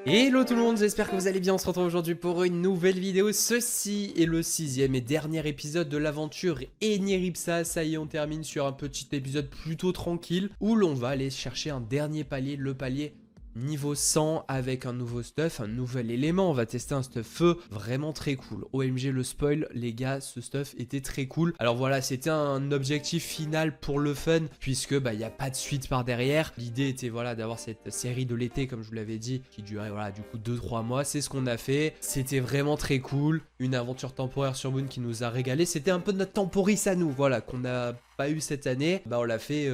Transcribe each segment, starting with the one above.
Hello tout le monde, j'espère que vous allez bien, on se retrouve aujourd'hui pour une nouvelle vidéo. Ceci est le 6e et dernier épisode de l'aventure Eniripsa. Ça y est, on termine sur un petit épisode plutôt tranquille où l'on va aller chercher un dernier palier, le palier niveau 100 avec un nouveau stuff, un nouvel élément. On va tester un stuff feu, vraiment très cool. OMG le spoil, les gars, ce stuff était très cool. Alors voilà, c'était un objectif final pour le fun, puisque bah il n'y a pas de suite par derrière. L'idée était voilà d'avoir cette série de l'été, comme je vous l'avais dit, qui durait voilà du coup 2-3 mois. C'est ce qu'on a fait. C'était vraiment très cool. Une aventure temporaire sur Boon qui nous a régalé. C'était un peu notre temporis à nous, voilà, qu'on a pas eu cette année, bah on l'a fait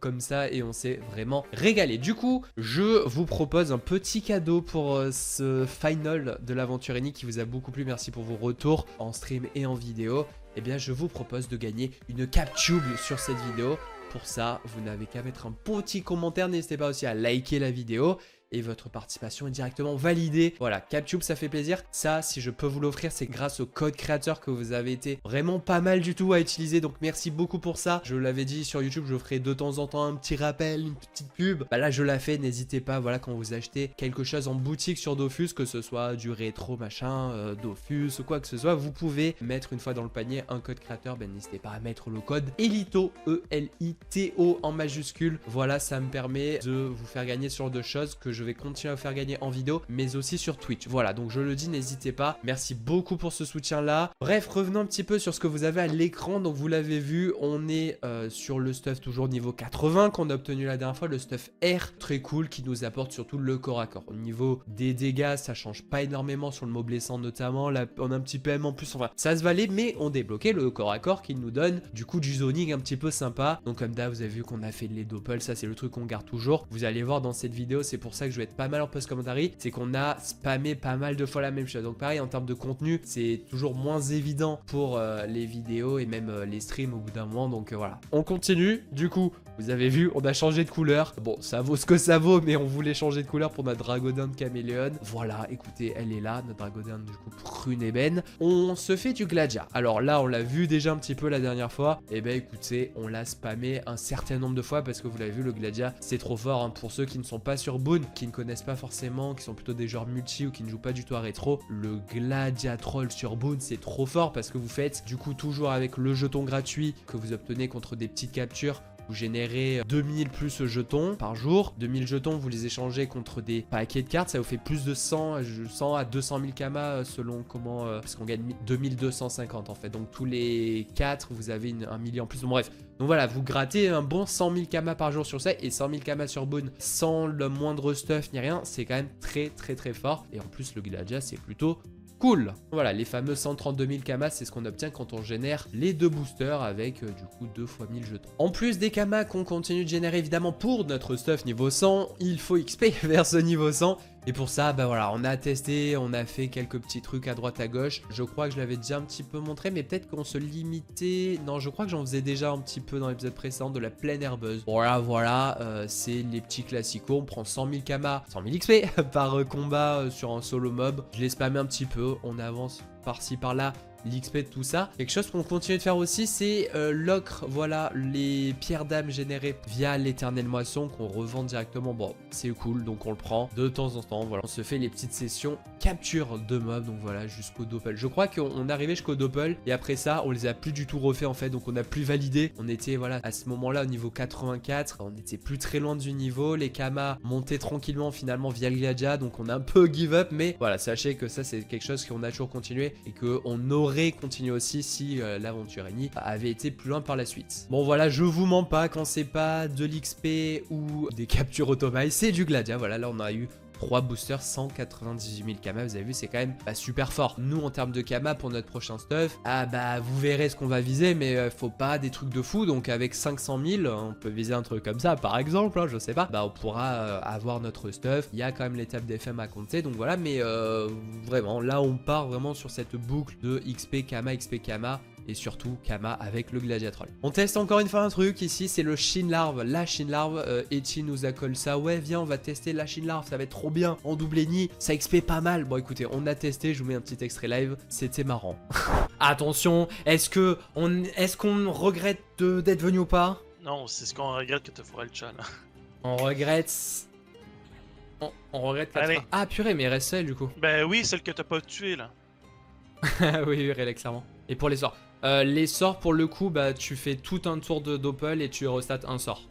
comme ça et on s'est vraiment régalé. Du coup, je vous propose un petit cadeau pour ce final de l'aventure Eni qui vous a beaucoup plu. Merci pour vos retours en stream et en vidéo. Eh bien, je vous propose de gagner une captube sur cette vidéo. Pour ça, vous n'avez qu'à mettre un petit commentaire. N'hésitez pas aussi à liker la vidéo. Et votre participation est directement validée. Voilà, Captube, ça fait plaisir. Ça, si je peux vous l'offrir, c'est grâce au code créateur que vous avez été vraiment pas mal du tout à utiliser. Donc, merci beaucoup pour ça. Je l'avais dit sur YouTube, je ferai de temps en temps un petit rappel, une petite pub. Bah là, je la fais. N'hésitez pas, voilà, quand vous achetez quelque chose en boutique sur Dofus, que ce soit du rétro, machin, Dofus ou quoi que ce soit, vous pouvez mettre une fois dans le panier un code créateur. Ben, n'hésitez pas à mettre le code ELITO, E-L-I-T-O en majuscule. Voilà, ça me permet de vous faire gagner ce genre de choses que je vais continuer à faire gagner en vidéo, mais aussi sur Twitch. Voilà, donc je le dis, n'hésitez pas. Merci beaucoup pour ce soutien-là. Bref, revenons un petit peu sur ce que vous avez à l'écran. Donc vous l'avez vu, on est sur le stuff toujours niveau 80 qu'on a obtenu la dernière fois, le stuff R, très cool, qui nous apporte surtout le corps à corps. Au niveau des dégâts, ça change pas énormément sur le mot blessant notamment. Là, on a un petit PM en plus, enfin, ça se valait, mais on débloquait le corps à corps qui nous donne du coup du zoning un petit peu sympa. Donc comme d'hab, vous avez vu qu'on a fait les doppels, ça c'est le truc qu'on garde toujours. Vous allez voir dans cette vidéo, c'est pour ça que je vais être pas mal en post-commentary, c'est qu'on a spammé pas mal de fois la même chose. Donc pareil, en termes de contenu, c'est toujours moins évident pour les vidéos et même les streams au bout d'un moment. Donc voilà, on continue. Du coup, vous avez vu, on a changé de couleur. Bon, ça vaut ce que ça vaut, mais on voulait changer de couleur pour notre Dragodon Caméléon. Voilà, écoutez, elle est là, notre Dragodon du coup prune ébène. On se fait du Gladia. Alors là, on l'a vu déjà un petit peu la dernière fois. Et ben écoutez, on l'a spammé un certain nombre de fois parce que vous l'avez vu, le Gladia, c'est trop fort hein. Pour ceux qui ne sont pas sur Boon, qui ne connaissent pas forcément, qui sont plutôt des joueurs multi ou qui ne jouent pas du tout à rétro, le Gladiatroll sur Boon, c'est trop fort parce que vous faites du coup toujours avec le jeton gratuit que vous obtenez contre des petites captures. Vous générez 2000 plus jetons par jour. 2000 jetons, vous les échangez contre des paquets de cartes. Ça vous fait plus de 100 à 200 000 kamas selon comment... parce qu'on gagne 2250 en fait. Donc tous les 4, vous avez un millier en plus. Donc, bref. Donc voilà, vous grattez un bon 100 000 kamas par jour sur ça. Et 100 000 kamas sur Boon sans le moindre stuff ni rien. C'est quand même très très très fort. Et en plus, le Gladia, c'est plutôt... cool. Voilà, les fameux 132 000 kamas, c'est ce qu'on obtient quand on génère les deux boosters avec du coup 2 fois 1000 jetons. En plus des kamas qu'on continue de générer évidemment pour notre stuff niveau 100, il faut XP vers ce niveau 100. Et pour ça, bah voilà, on a testé, on a fait quelques petits trucs à droite à gauche. Je crois que je l'avais déjà un petit peu montré, mais peut-être qu'on se limitait... Non, je crois que j'en faisais déjà un petit peu dans l'épisode précédent de la plaine herbeuse. Voilà, c'est les petits classicos. On prend 100 000 kamas, 100 000 XP par combat sur un solo mob. Je l'ai spammé un petit peu, on avance par-ci par-là. L'XP de tout ça. Quelque chose qu'on continue de faire aussi, c'est l'ocre, voilà, les pierres d'âme générées via l'éternelle moisson qu'on revend directement. Bon, c'est cool, donc on le prend de temps en temps. Voilà, on se fait les petites sessions capture de mobs, donc voilà, jusqu'au doppel. Je crois qu'on est arrivé jusqu'au doppel et après ça, on les a plus du tout refait en fait, donc on a plus validé. On était, voilà, à ce moment-là au niveau 84, on était plus très loin du niveau. Les kamas montaient tranquillement finalement via le Gladia, donc on a un peu give up, mais voilà, sachez que ça c'est quelque chose qu'on a toujours continué et qu'on aurait continuer aussi si l'aventure Eni avait été plus loin par la suite. Bon voilà, je vous mens pas, quand c'est pas de l'XP ou des captures automates, c'est du Gladia. Voilà, là on a eu 3 boosters, 198 000 kamas, vous avez vu, c'est quand même super fort. Nous, en termes de kamas pour notre prochain stuff, ah bah vous verrez ce qu'on va viser, mais faut pas des trucs de fou. Donc avec 500 000, on peut viser un truc comme ça, par exemple, hein, je sais pas. Bah on pourra avoir notre stuff. Il y a quand même l'étape d'FM à compter, donc voilà. Mais vraiment, là on part vraiment sur cette boucle de XP Kama, XP Kama. Et surtout Kama avec le Gladiatroll. On teste encore une fois un truc ici, c'est le Shin Larve. La Shin Larve, Eti nous a collé ça. Ouais, viens, on va tester la Shin Larve, ça va être trop bien. En double Eni, ça XP pas mal. Bon, écoutez, on a testé, je vous mets un petit extrait live. C'était marrant. Attention, est-ce qu'on regrette d'être venu ou pas? Non, c'est ce qu'on regrette que tu ferais le chat là. On regrette. On regrette 4 Allez. Ah purée, mais il reste celle du coup. Ben oui, celle que t'as pas tuée là. Oui, Relax, clairement. Et pour les sorts pour le coup, bah tu fais tout un tour de doppel et tu restats un sort.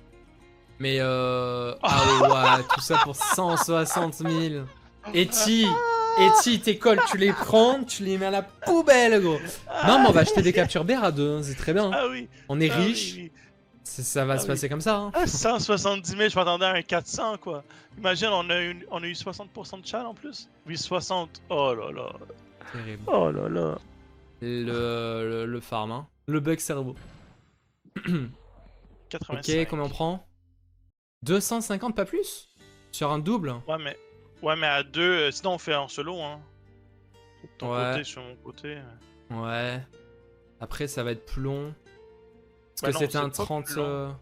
Mais ah ouais, tout ça pour 160 000. Eti, tes cols, tu les prends, tu les mets à la poubelle, gros. Non, mais on va acheter des captures bear à deux, hein, c'est très bien. Hein. Ah oui. On est Ah oui, riche, oui. ça va se passer comme ça. Hein. Ah, 170 000, je m'attendais à un 400 quoi. Imagine, on a eu 60% de chat en plus. Oui, 60. Oh là là. Terrible. Oh là là. Le farm, hein. Le bug cerveau. 85. Ok, combien on prend 250, pas plus sur un double. Ouais, mais à deux, sinon on fait en solo, hein. De ton Ouais. côté, sur mon côté. Ouais. Après, ça va être plus long. Parce que non, c'était c'est un pas 30. plus long.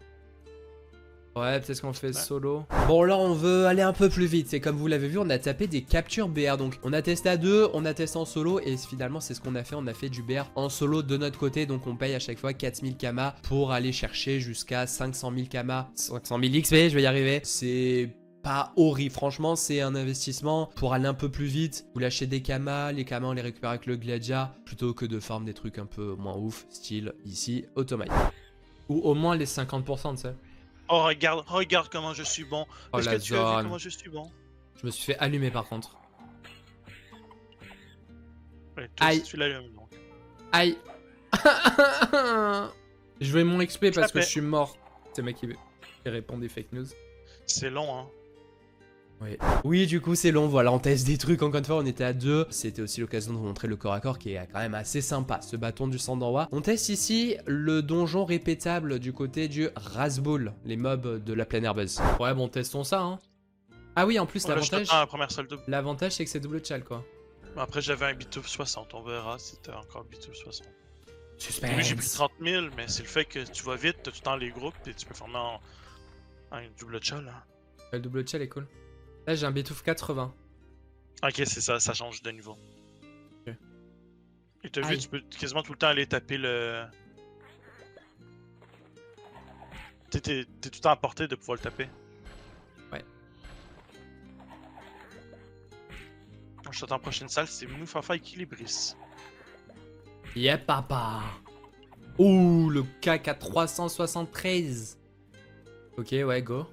Ouais, peut-être qu'on fait solo. Bon, là, on veut aller un peu plus vite. C'est comme vous l'avez vu, on a tapé des captures BR. Donc, on a testé à deux, on a testé en solo. Et finalement, c'est ce qu'on a fait. On a fait du BR en solo de notre côté. Donc, on paye à chaque fois 4000 kama pour aller chercher jusqu'à 500 000 kama. 500 000 XP, je vais y arriver. C'est pas horrible, franchement, c'est un investissement pour aller un peu plus vite. Vous lâchez des kamas, les kamas on les récupère avec le Gladia plutôt que de farm des trucs un peu moins ouf, style ici, Automite. Ou au moins les 50%, tu sais. Oh, regarde comment je suis bon. Oh, Est-ce la que tu as vu zone. comment je suis bon? Je me suis fait allumer par contre. Ouais, toi Aïe. aussi, tu l'allumes donc. Aïe. Je vais mon XP parce que je suis mort. C'est moi qui répond des fake news. C'est long, hein. Oui, du coup, c'est long. Voilà, on teste des trucs. Encore une fois, on était à deux. C'était aussi l'occasion de vous montrer le corps à corps qui est quand même assez sympa. Ce bâton du sang d'en haut. On teste ici le donjon répétable du côté du Rasboul, les mobs de la pleine herbeuse. Ouais, bon, testons ça. Hein. Ah oui, en plus, l'avantage. La première salle double. L'avantage, c'est que c'est double chal, quoi. Après, j'avais un bitouf 60. On verra si t'as encore bitouf 60. Suspense. Oui, j'ai pris 30 000, mais c'est le fait que tu vas vite, t'as tout le temps les groupes, et tu peux former en double chal. Hein. Le double chal est cool. Là, j'ai un bitouf 80. Ok, c'est ça, ça change de niveau. Ok. Et t'as vu, tu peux quasiment tout le temps aller taper le... T'es tout le temps à portée de pouvoir le taper. Ouais. Je t'attends en prochaine salle, c'est Moufafa Equilibris. Yep, papa. Ouh, le CAC à 373. Ok, ouais, go.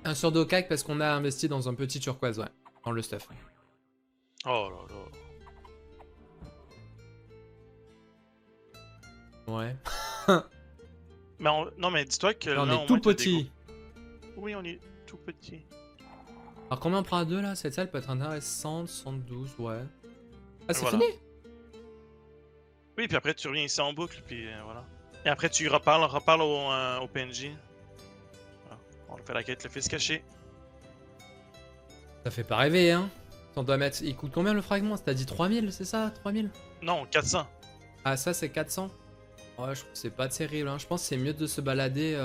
Un sur deux au CAC parce qu'on a investi dans un petit turquoise, ouais. Dans le stuff. Oh là là. Ouais. Mais non, mais dis-toi que Là, on là, est tout petit. Oui, on est tout petit. Alors combien on prend à deux là? Cette salle peut être intéressante, 72, ouais. Ah, c'est Voilà. fini? Oui, puis après tu reviens ici en boucle, puis voilà. Et après tu reparles au PNJ. Voilà. On fait la quête, le fils caché. Ça fait pas rêver, hein. On doit mettre... Il coûte combien le fragment? T'as dit 3000, c'est ça? 3000? Non, 400. Ah, ça c'est 400? Ouais, je trouve que c'est pas terrible, hein. Je pense que c'est mieux de se balader...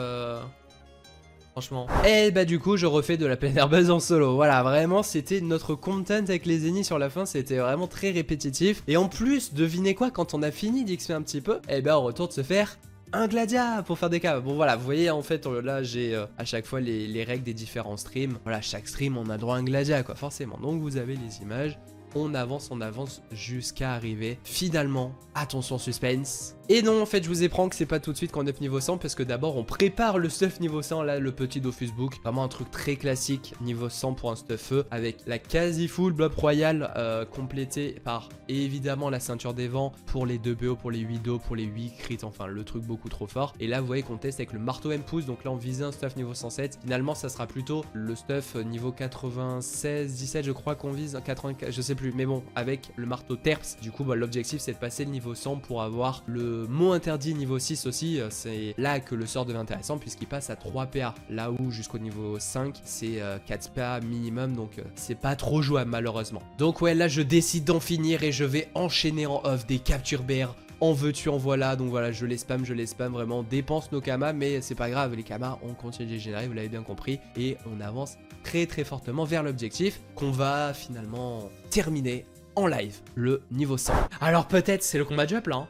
Franchement. Et bah du coup je refais de la pleine herbeuse en solo. Voilà, vraiment c'était notre content avec les ennemis sur la fin. C'était vraiment très répétitif. Et en plus, devinez quoi, quand on a fini d'XP un petit peu, et ben on retourne se faire un gladia pour faire des caves. Bon voilà, vous voyez en fait là j'ai à chaque fois les règles des différents streams. Voilà, chaque stream on a droit à un gladia quoi, forcément. Donc vous avez les images. On avance jusqu'à arriver finalement, attention suspense. Et non, en fait, je vous éprends que c'est pas tout de suite qu'on up niveau 100 parce que d'abord, on prépare le stuff niveau 100, là, le petit Dofus Book. Vraiment un truc très classique, niveau 100 pour un stuff feu, avec la quasi full blob royal complétée par évidemment la ceinture des vents pour les 2 BO, pour les 8 do, pour les 8 crits, enfin le truc beaucoup trop fort. Et là, vous voyez qu'on teste avec le marteau M-Pouce, donc là, on visait un stuff niveau 107. Finalement, ça sera plutôt le stuff niveau 96, 17, je crois qu'on vise, 84, je sais plus, mais bon, avec le marteau Terps. Du coup, bah, l'objectif, c'est de passer le niveau 100 pour avoir le mot interdit niveau 6 aussi. C'est là que le sort devient intéressant puisqu'il passe à 3 PA. Là où jusqu'au niveau 5, c'est 4 PA minimum, donc c'est pas trop jouable malheureusement. Donc ouais, là je décide d'en finir et je vais enchaîner en off des captures BR. En veux-tu, en voilà, donc voilà, je les spam, vraiment, on dépense nos kamas, mais c'est pas grave, les kamas, on continue de les générer, vous l'avez bien compris, et on avance très fortement vers l'objectif qu'on va finalement terminer en live, le niveau 100. Alors peut-être c'est le combat du up là, hein.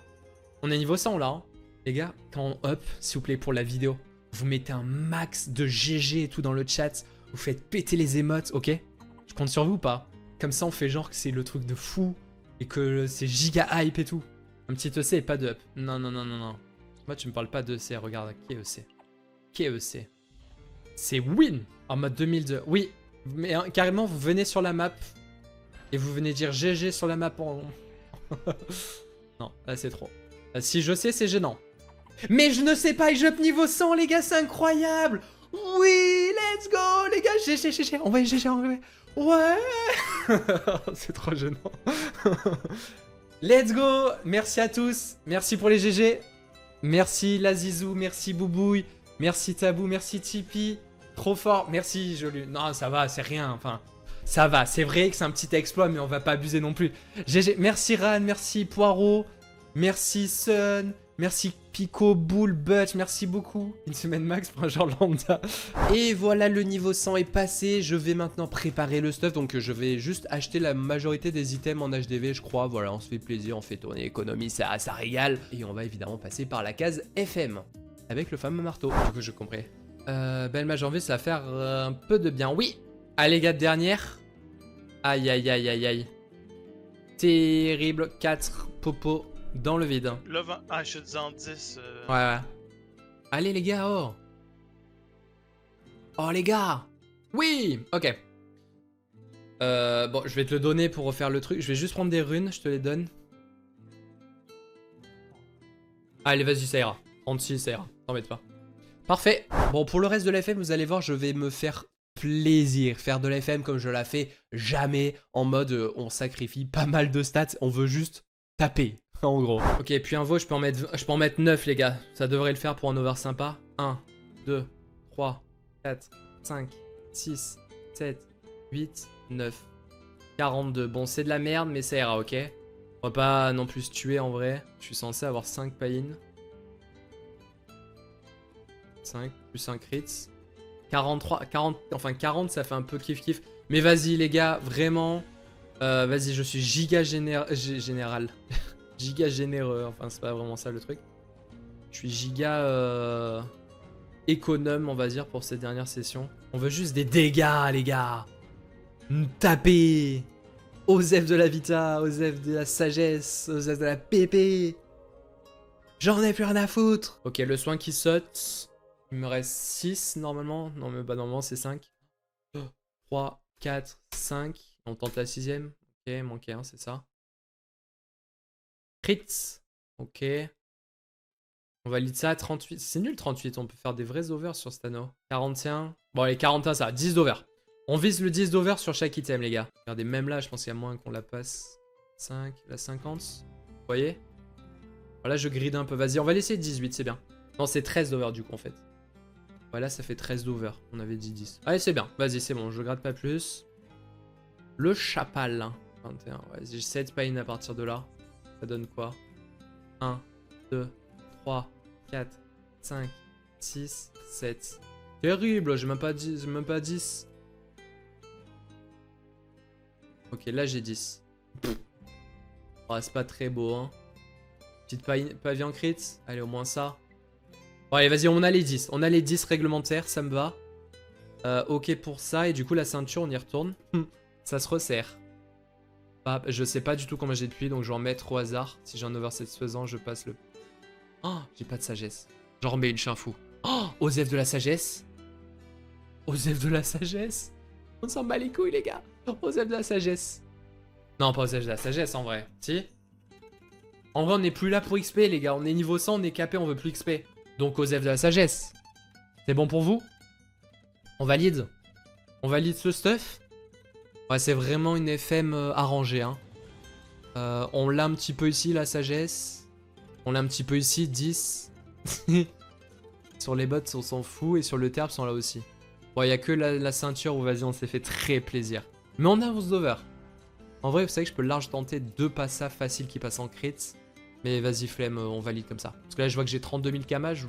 On est niveau 100 là, hein. Les gars, quand on up, s'il vous plaît, pour la vidéo, vous mettez un max de GG et tout dans le chat, Vous faites péter les émotes, ok? Je compte sur vous ou pas? Comme ça, on fait genre que c'est le truc de fou et que c'est giga hype et tout. Un petit EC et pas de up. Non, non, non, non, non. Moi, tu me parles pas d'EC, regarde, qui est EC? Qui est EC? C'est Win en mode 2002. Oui, mais hein, carrément, vous venez sur la map et vous venez dire GG sur la map en... Non, là, c'est trop. Si je sais, c'est gênant. Mais je ne sais pas, je up niveau 100, les gars, c'est incroyable! Oui, let's go, les gars, GG, on va GG, on va... Ouais. C'est trop gênant. Let's go. Merci à tous. Merci pour les GG. Merci Lazizou, merci Boubouille, merci Tabou, merci Tipeee. Trop fort. Merci Jolu. Non, ça va, c'est rien. Enfin, ça va. C'est vrai que c'est un petit exploit, mais on va pas abuser non plus. GG. Merci Ran, merci Poirot, merci Sun. Merci Pico, Bull, Butch, merci beaucoup. Une semaine max pour un genre lambda. Et voilà, le niveau 100 est passé. Je vais maintenant préparer le stuff. Donc je vais juste acheter la majorité des items en HDV, je crois. Voilà, on se fait plaisir, on fait tourner l'économie, ça régale. Et on va évidemment passer par la case FM. Avec le fameux marteau. Du coup, je comprends. Belle mage en vie, ça va faire un peu de bien. Oui. Allez, gars, dernière. Aïe, aïe, aïe, aïe, aïe. Terrible. 4 popos. Dans le vide. Là, ah, je te dis en 10. Ouais. Allez, les gars, oh. Oh, les gars. Oui. Ok. Bon, je vais te le donner pour refaire le truc. Je vais juste prendre des runes, je te les donne. Allez, vas-y, ça ira. 36, ça ira. T'embête pas. Parfait. Bon, pour le reste de la FM, vous allez voir, je vais me faire plaisir. Faire de la FM comme je la fais jamais. En mode, on sacrifie pas mal de stats. On veut juste taper. En gros. Ok, puis un veau, je peux en mettre 9, les gars. Ça devrait le faire pour un over sympa. 1, 2, 3, 4, 5, 6, 7, 8, 9, 42. Bon, c'est de la merde, mais ça ira, ok? On va pas non plus se tuer en vrai. Je suis censé avoir 5 pay-in. 5 plus 1 crits. 43, 40, enfin 40, ça fait un peu kiff-kiff. Mais vas-y, les gars, vraiment. Vas-y, je suis giga général. Giga généreux, enfin c'est pas vraiment ça le truc. Je suis giga économe, on va dire, pour cette dernière session. On veut juste des dégâts, les gars. Taper. Osef de la vita, Osef de la sagesse, Osef de la pépé. J'en ai plus rien à foutre. Ok, le soin qui saute. Il me reste 6 normalement. Non mais bah normalement c'est 5. 3, 4, 5. On tente la 6ème. Ok, manquait 1, c'est ça. Crits. Ok. On valide ça à 38. C'est nul 38. On peut faire des vrais overs sur cet anneau. 41. Bon, les 41, ça va. 10 d'over. On vise le 10 d'over sur chaque item, les gars. Regardez, même là, je pense qu'il y a moins qu'on la passe. 5, la 50. Vous voyez? Voilà, je grid un peu. Vas-y, on va laisser 18, c'est bien. Non, c'est 13 d'over du coup, en fait. Voilà, ça fait 13 d'over. On avait dit 10. Allez, c'est bien. Vas-y, c'est bon. Je gratte pas plus. Le chapal. 21. Vas-y, j'ai 7 pain à partir de là. Ça donne quoi? 1, 2, 3, 4, 5, 6, 7. Terrible, j'ai même pas 10. Ok, là j'ai 10. Oh, c'est pas très beau, hein. Petite pavé en crit. Allez, au moins ça. Bon, allez, vas-y, on a les 10. On a les 10 réglementaires, ça me va. Ok pour ça. Et du coup, la ceinture, on y retourne. Ça se resserre. Ah, je sais pas du tout combien j'ai de pluie, donc je vais en mettre au hasard. Si j'ai un overset faisant, je passe le... Oh, j'ai pas de sagesse. J'en remets une, je suis un fou. Oh, Osef de la sagesse. Osef de la sagesse. On s'en bat les couilles, les gars. Osef de la sagesse. Non, pas Osef de la sagesse, en vrai. Si? En vrai, on n'est plus là pour XP, les gars. On est niveau 100, on est capé, on veut plus XP. Donc, Osef de la sagesse. C'est bon pour vous? On valide? On valide ce stuff? Ouais, c'est vraiment une FM arrangée, hein. On l'a un petit peu ici, la sagesse. On l'a un petit peu ici, 10. Sur les bots, on s'en fout. Et sur le terp, on l'a aussi. Bon, il n'y a que la ceinture où, vas-y, on s'est fait très plaisir. Mais on avance d'over. En vrai, vous savez que je peux large tenter 2 passages faciles qui passent en crit. Mais vas-y, flemme, on valide comme ça. Parce que là, je vois que j'ai 32 000 kamages.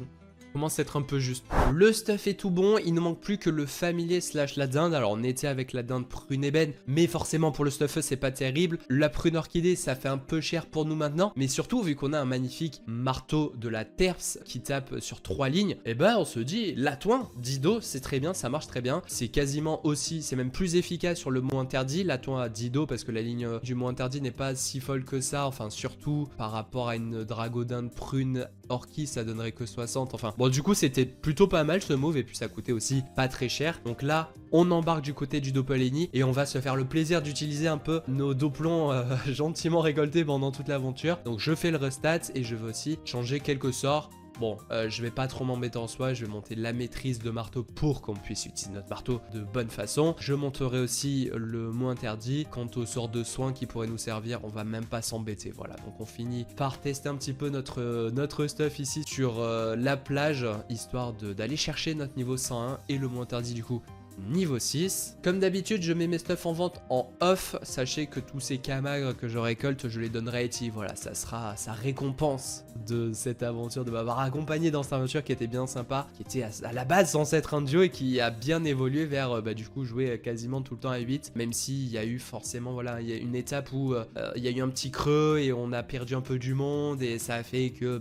commence à être un peu juste. Le stuff est tout bon, il ne manque plus que le familier slash la dinde. Alors on était avec la dinde prune ébène, mais forcément pour le stuffeux c'est pas terrible. La prune orchidée ça fait un peu cher pour nous maintenant, mais surtout vu qu'on a un magnifique marteau de la terps qui tape sur 3 lignes, et ben on se dit l'atoin Dido c'est très bien, ça marche très bien. C'est quasiment aussi, c'est même plus efficace sur le mot interdit, l'atoin à Dido parce que la ligne du mot interdit n'est pas si folle que ça, enfin surtout par rapport à une dragodinde prune orchis ça donnerait que 60, enfin bon du coup c'était plutôt pas mal ce move et puis ça coûtait aussi pas très cher. Donc là on embarque du côté du Doppeleni et on va se faire le plaisir d'utiliser un peu nos doublons gentiment récoltés pendant toute l'aventure. Donc je fais le restat et je vais aussi changer quelques sorts. Bon, je vais pas trop m'embêter en soi, je vais monter la maîtrise de marteau pour qu'on puisse utiliser notre marteau de bonne façon. Je monterai aussi le mot interdit. Quant au sort de soin qui pourrait nous servir, on va même pas s'embêter, voilà. Donc on finit par tester un petit peu notre stuff ici sur la plage, histoire d'aller chercher notre niveau 101 et le mot interdit du coup. Niveau 6. Comme d'habitude, je mets mes stuff en vente en off. Sachez que tous ces camagres que je récolte, je les donnerai à Eti. Voilà, ça sera sa récompense de cette aventure, de m'avoir accompagné dans cette aventure qui était bien sympa, qui était à la base censé être un duo et qui a bien évolué vers, du coup, jouer quasiment tout le temps à 8. Même s'il y a eu forcément, voilà, il y a une étape où il y a eu un petit creux et on a perdu un peu du monde et ça a fait que,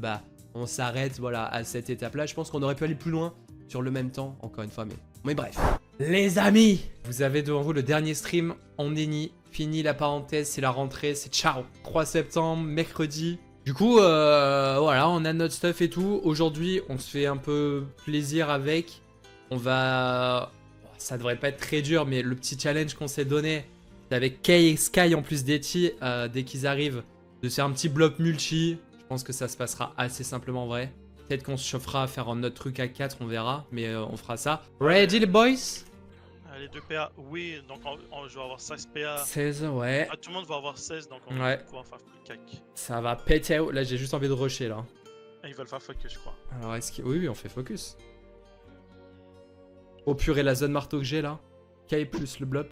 on s'arrête, voilà, à cette étape-là. Je pense qu'on aurait pu aller plus loin sur le même temps, encore une fois, mais bref. Les amis, vous avez devant vous le dernier stream en Eni. Fini la parenthèse, c'est la rentrée, c'est ciao. 3 septembre, mercredi. Du coup, voilà, on a notre stuff et tout. Aujourd'hui, on se fait un peu plaisir avec. On va... Ça devrait pas être très dur, mais le petit challenge qu'on s'est donné, c'est avec Kay et Sky en plus d'Eti, dès qu'ils arrivent, de faire un petit bloc multi. Je pense que ça se passera assez simplement en vrai. Peut-être qu'on se chauffera à faire un autre truc à 4, on verra, mais on fera ça. Ready les boys? Les 2 PA, oui, donc je vais avoir 16 PA. 16, ouais. Ah, tout le monde va avoir 16, donc on va pouvoir faire full cac. Ça va péter. Là, j'ai juste envie de rusher, là. Ah, ils veulent faire focus, je crois. Alors, est-ce qu'il... Oui, on fait focus. Oh purée, la zone marteau que j'ai, là. K plus le blop.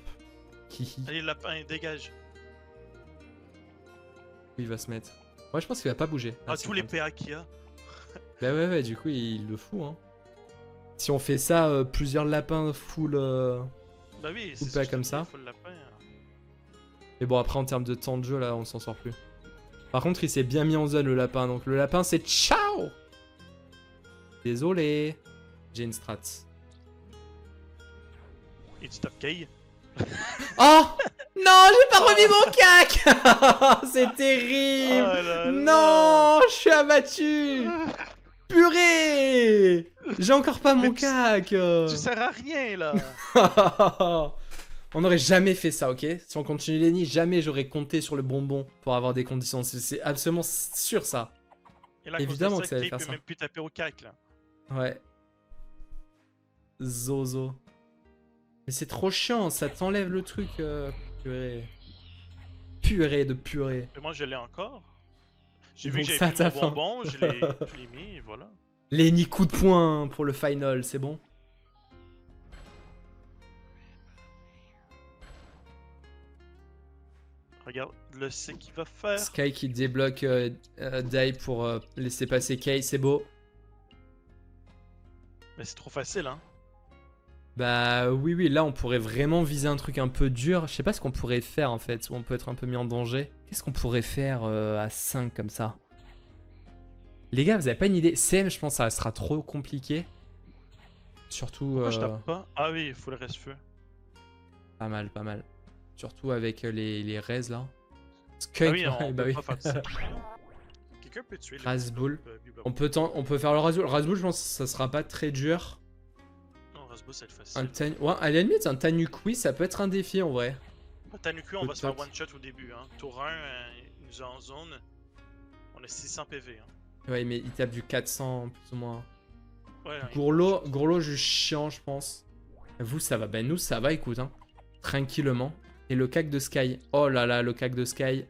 Allez, lapin, dégage. Il va se mettre. Ouais, je pense qu'il va pas bouger. Ah, tous les PA qu'il y a. Bah ouais, du coup, il le fout, hein. Si on fait ça, plusieurs lapins full... Bah oui, c'est pas comme ça. Full lapin, Mais bon, après, en termes de temps de jeu, là, on s'en sort plus. Par contre, il s'est bien mis en zone, le lapin. Donc, le lapin, c'est ciao. Désolé. J'ai une strat. Et tu tapes Kay. Oh non, j'ai pas remis mon cac. C'est terrible. Oh là non, je suis abattu. Purée. J'ai encore pas mon cac. Tu sers à rien, là. On n'aurait jamais fait ça, ok? Si on continue l'ennemi, jamais j'aurais compté sur le bonbon pour avoir des conditions. C'est absolument sûr, ça. Et là, évidemment que ça allait faire peut ça. même plus taper au cac, là. Ouais. Zozo. Mais c'est trop chiant, ça t'enlève le truc. Purée. Purée de purée. Et moi, je l'ai encore. J'ai vu Donc que ça, j'avais t'as plus mon faim. bonbon, je l'ai mis, et voilà. Lenny, coup de poing pour le final, c'est bon? Regarde le C qu'il va faire. Sky qui débloque Dai pour laisser passer Kay, c'est beau. Mais c'est trop facile, hein. Bah oui, là on pourrait vraiment viser un truc un peu dur. Je sais pas ce qu'on pourrait faire en fait, où on peut être un peu mis en danger. Qu'est-ce qu'on pourrait faire à 5 comme ça? Les gars, vous avez pas une idée? CM, je pense que ça restera trop compliqué. Surtout... Pourquoi je tape pas? Ah oui, il faut le reste-feu. Pas mal, pas mal. Surtout avec les raises là. Skunk, Ah oui, on bah peut oui. pas faire ça. Quelqu'un peut tuer le Razboul. Bubble. On peut faire le Razboul. Le Razboul, je pense que ça sera pas très dur. Non, Razboul, ça va être Un facile. ouais, à la limite, un Tanukui, ça peut être un défi en vrai. Tanuku, on va se faire Peut-être. one shot au début. Hein. Tour 1, il nous a en zone. On a 600 PV. Hein. Ouais, mais il tape du 400 plus ou moins. Ouais, Gourlo, juste chiant, je pense. Vous, ça va. Ben, nous, ça va, écoute. Hein. Tranquillement. Et le cac de Sky. Oh là là, le cac de Sky.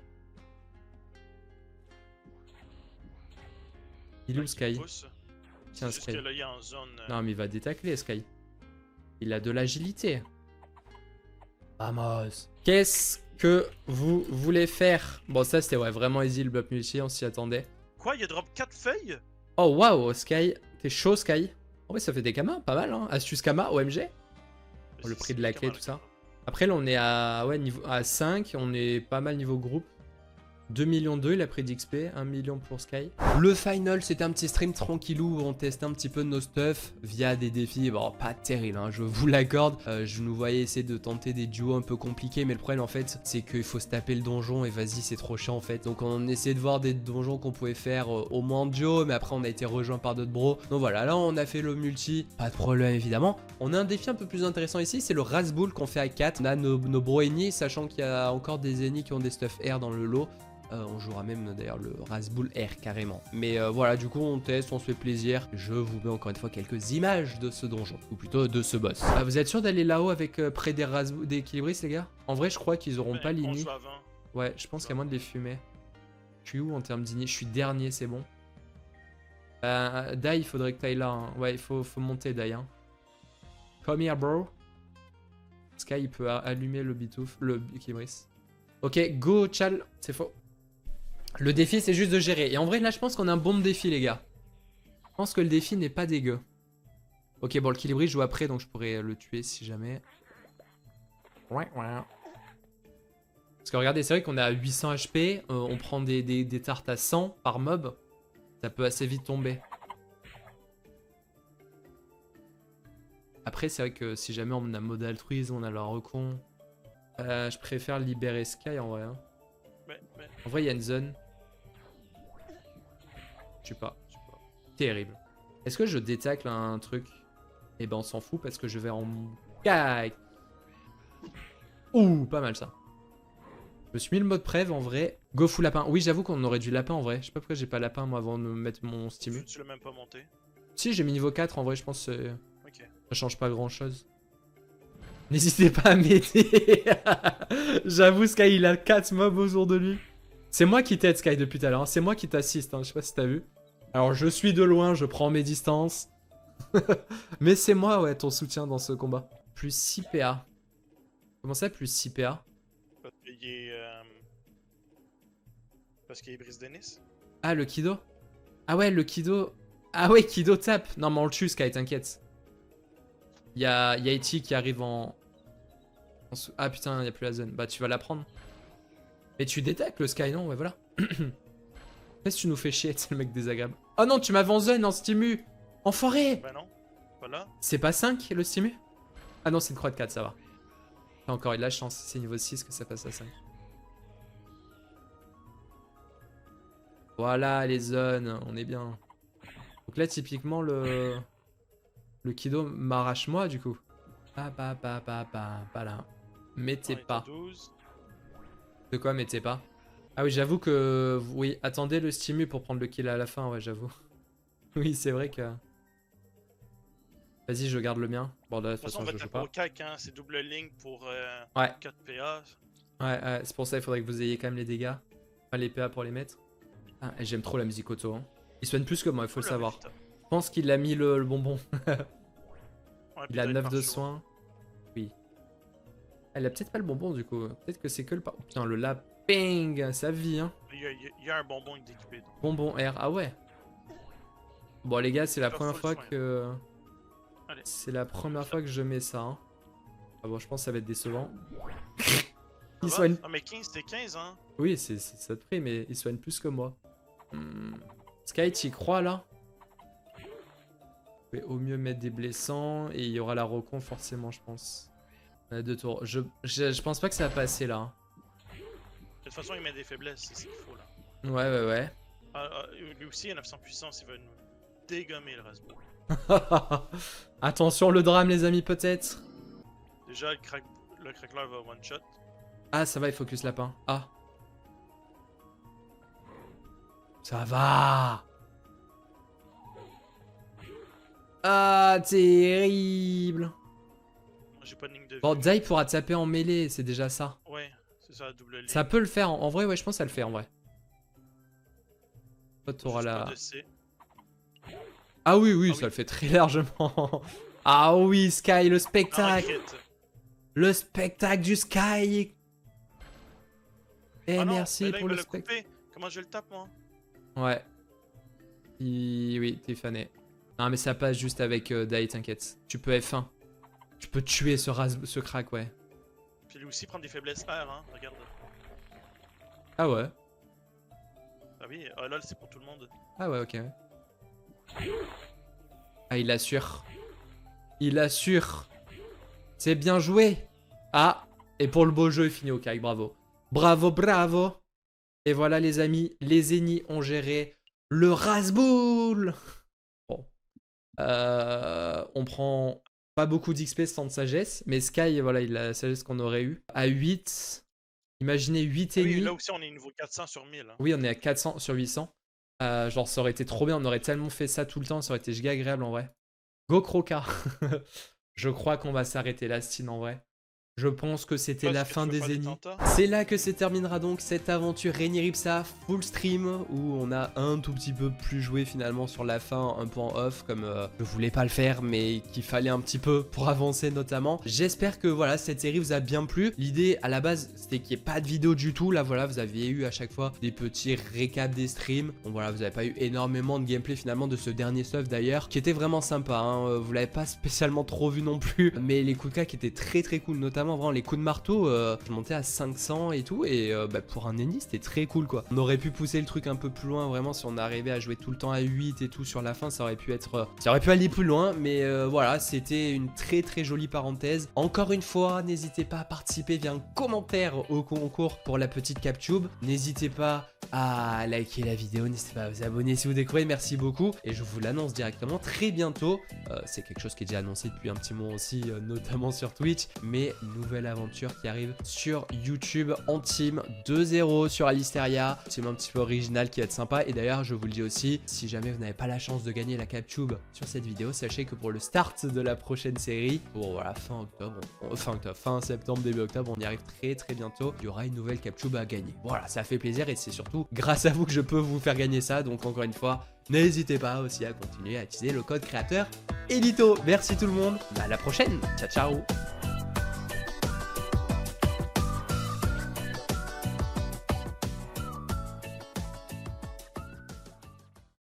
Il est où Sky? Tiens, Sky. Sky. Là, il est en zone. Non, mais il va détacler, Sky. Il a de l'agilité. Vamos. Qu'est-ce que vous voulez faire? Bon, ça, c'était ouais, vraiment easy le buff multi, on s'y attendait. Quoi, il a drop 4 feuilles? Oh, waouh, Sky. T'es chaud, Sky. En vrai, ça fait des kamas, pas mal, hein. Astuce Kama, OMG. Oh, le prix de la clé, tout ça. Après, là, on est à, ouais, niveau, à 5. On est pas mal niveau groupe. 2 millions 2, il a pris d'XP, 1 million pour Sky. Le final, c'était un petit stream tranquillou où on testait un petit peu nos stuff via des défis, bon pas terrible, hein, je vous l'accorde. Je nous voyais essayer de tenter des duos un peu compliqués, mais le problème en fait, c'est qu'il faut se taper le donjon et vas-y, c'est trop chiant en fait. Donc on essayait de voir des donjons qu'on pouvait faire au moins en duo, mais après on a été rejoint par d'autres bros. Donc voilà, là on a fait le multi, pas de problème évidemment. On a un défi un peu plus intéressant ici, c'est le Rasbull qu'on fait à 4. On a nos bros ennemis, sachant qu'il y a encore des ennemis qui ont des stuff air dans le lot. On jouera même d'ailleurs le Rasbull R carrément. Mais voilà, du coup on teste, on se fait plaisir. Je vous mets encore une fois quelques images de ce donjon, ou plutôt de ce boss. Vous êtes sûr d'aller là-haut avec près des équilibristes les gars? En vrai je crois qu'ils auront pas l'ini. Ouais, je pense qu'il y a moins de les fumer. Je suis où en termes d'ini? Je suis dernier, c'est bon. Dai, il faudrait que t'ailles là. Hein. Ouais, il faut monter Dai. Hein. Come here bro. Sky il peut allumer le bitouf, le équilibriste. Ok, go Chal, c'est faux. Le défi, c'est juste de gérer. Et en vrai, là, je pense qu'on a un bon défi, les gars. Je pense que le défi n'est pas dégueu. Ok, bon, le Kilibri, je joue après, donc je pourrais le tuer si jamais. Ouais. Parce que regardez, c'est vrai qu'on est à 800 HP. On prend des tartes à 100 par mob. Ça peut assez vite tomber. Après, c'est vrai que si jamais on a mode altruisme, on a le recon. Je préfère libérer Sky en vrai. Hein. En vrai, il y a une zone. Je sais pas. Terrible. Est-ce que je détacle un truc? Eh ben, on s'en fout parce que je vais en... Ouh, pas mal ça. Je me suis mis le mode prève en vrai. Go full lapin. Oui, j'avoue qu'on aurait du lapin en vrai. Je sais pas pourquoi j'ai pas lapin moi avant de mettre mon stimu. Tu l'as même pas monté? Si, j'ai mis niveau 4 en vrai, je pense que okay. Ça change pas grand chose. N'hésitez pas à m'aider. J'avoue, Sky, il a 4 mobs autour de lui. C'est moi qui t'aide, Sky, depuis tout à l'heure. Hein. C'est moi qui t'assiste. Hein. Je sais pas si t'as vu. Alors, je suis de loin, je prends mes distances. Mais c'est moi, ouais, ton soutien dans ce combat. Plus 6 PA. Comment ça, plus 6 PA? Parce qu'il est brise Denis. Ah, le Kido? Ah ouais, le Kido. Ah ouais, Kido tape. Non, mais on le tue, Sky, t'inquiète. Il y a Eti qui arrive en... Ah putain, il n'y a plus la zone. Bah, tu vas la prendre. Mais tu détectes le Sky, non? Ouais, voilà. Qu'est-ce que tu nous fais chier, c'est le mec désagréable. Oh non, tu m'avais en zone en stimu. Enfoiré. Bah non, voilà. C'est pas 5 le stimu? Ah non, c'est une croix de 4, ça va. T'as encore eu de la chance, c'est niveau 6 que ça passe à 5. Voilà les zones, on est bien. Donc là, typiquement, le Kido m'arrache moi, du coup. Pas là. Mettez pas. De quoi mettez pas? Ah oui, j'avoue que... Oui, attendez le stimu pour prendre le kill à la fin, ouais, j'avoue. Oui, c'est vrai que... Vas-y, je garde le mien. Bon, de toute façon, je joue pas. Hein, c'est double ligne pour ouais. 4 PA. Ouais, c'est pour ça qu'il faudrait que vous ayez quand même les dégâts. Enfin, les PA pour les mettre. Ah, j'aime trop la musique auto. Hein. Il soigne plus que moi, il faut le savoir. Je pense qu'il a mis le bonbon. Ouais, il a 9 de soins. Oui. Elle a peut-être pas le bonbon du coup. Peut-être que c'est que le... Putain, le laping, sa vie. Hein. Il y a un bonbon d'équipé. Bonbon R, ah ouais. Bon les gars, c'est la première fois que... C'est la première fois que je mets ça. Hein. Ah bon, je pense que ça va être décevant. Il soigne... Ah mais 15, c'était 15 hein. Oui, c'est ça de prix, mais il soigne plus que moi. Sky, tu y crois là? Je vais au mieux mettre des blessants et il y aura la recon forcément, je pense. On a 2 tours. Je pense pas que ça va passer là. Hein. De toute façon, il met des faiblesses, c'est ce qu'il faut là. Ouais. Lui aussi, il a 900 puissance, il va nous dégommer le Rasbull. Attention le drame les amis peut-être. Déjà le crackler va one shot. Ah ça va, il focus lapin. Ah. Ça va. Ah terrible. J'ai pas de ligne de vie. Bon, Zai pourra taper en mêlée, c'est déjà ça. Ouais, c'est ça, double ligne. Ça peut le faire, en vrai, ouais, je pense que ça le fait en vrai. Toi, t'auras la... Ah oui, ça le fait très largement. Ah oui, Sky, le spectacle. Le spectacle du Sky. Et merci pour le spectacle. Comment je le tape, moi? Ouais. Oui, t'es fané. Non mais ça passe juste avec Dai, t'inquiète. Tu peux F1. Tu peux tuer ce crack, ouais. Puis lui aussi prend des faiblesses rares, hein, regarde. Ah ouais. Ah oui, oh lol, c'est pour tout le monde. Ah ouais, ok. Ah, il assure. Il assure. C'est bien joué. Ah, et pour le beau jeu, il finit au Kai, bravo. Bravo, bravo. Et voilà les amis, les ennemis ont géré le Rasboul. Bon. On prend pas beaucoup d'XP sans de sagesse, mais Sky, voilà, il a la sagesse qu'on aurait eu. À 8, imaginez 8 Ah ennemis. oui, là aussi on est niveau 400 sur 1000. Hein. Oui, on est à 400 sur 800. Genre, ça aurait été trop bien, on aurait tellement fait ça tout le temps, ça aurait été giga agréable en vrai. Go Croca. Je crois qu'on va s'arrêter là, Stine, en vrai. Je pense que c'était la fin des ennemis. C'est là que se terminera donc cette aventure Rhaenyra full stream où on a un tout petit peu plus joué finalement sur la fin, un peu en off comme je voulais pas le faire mais qu'il fallait un petit peu pour avancer notamment. J'espère que voilà cette série vous a bien plu. L'idée à la base c'était qu'il n'y ait pas de vidéo du tout. Là voilà vous avez eu à chaque fois des petits récaps des streams. Bon voilà vous n'avez pas eu énormément de gameplay finalement de ce dernier stuff d'ailleurs qui était vraiment sympa. Hein. Vous l'avez pas spécialement trop vu non plus mais les coups de cac étaient très cool notamment. Vraiment, les coups de marteau, je montais à 500 et tout, et pour un ennemi, c'était très cool quoi. On aurait pu pousser le truc un peu plus loin, vraiment, si on arrivait à jouer tout le temps à 8 et tout sur la fin, ça aurait pu être. Ça aurait pu aller plus loin, mais voilà, c'était une très jolie parenthèse. Encore une fois, n'hésitez pas à participer via un commentaire au concours pour la petite CapTube. N'hésitez pas à liker la vidéo, n'hésitez pas à vous abonner si vous découvrez, merci beaucoup. Et je vous l'annonce directement très bientôt. C'est quelque chose qui est déjà annoncé depuis un petit moment aussi, notamment sur Twitch, mais nouvelle aventure qui arrive sur YouTube en team 2-0 sur Alisteria. Team un petit peu original qui va être sympa. Et d'ailleurs, je vous le dis aussi, si jamais vous n'avez pas la chance de gagner la CapTube sur cette vidéo, sachez que pour le start de la prochaine série, pour voilà, fin septembre, début octobre, on y arrive très bientôt. Il y aura une nouvelle CapTube à gagner. Voilà, ça fait plaisir et c'est surtout grâce à vous que je peux vous faire gagner ça. Donc encore une fois, n'hésitez pas aussi à continuer à utiliser le code créateur Elito. Merci tout le monde. À la prochaine. Ciao.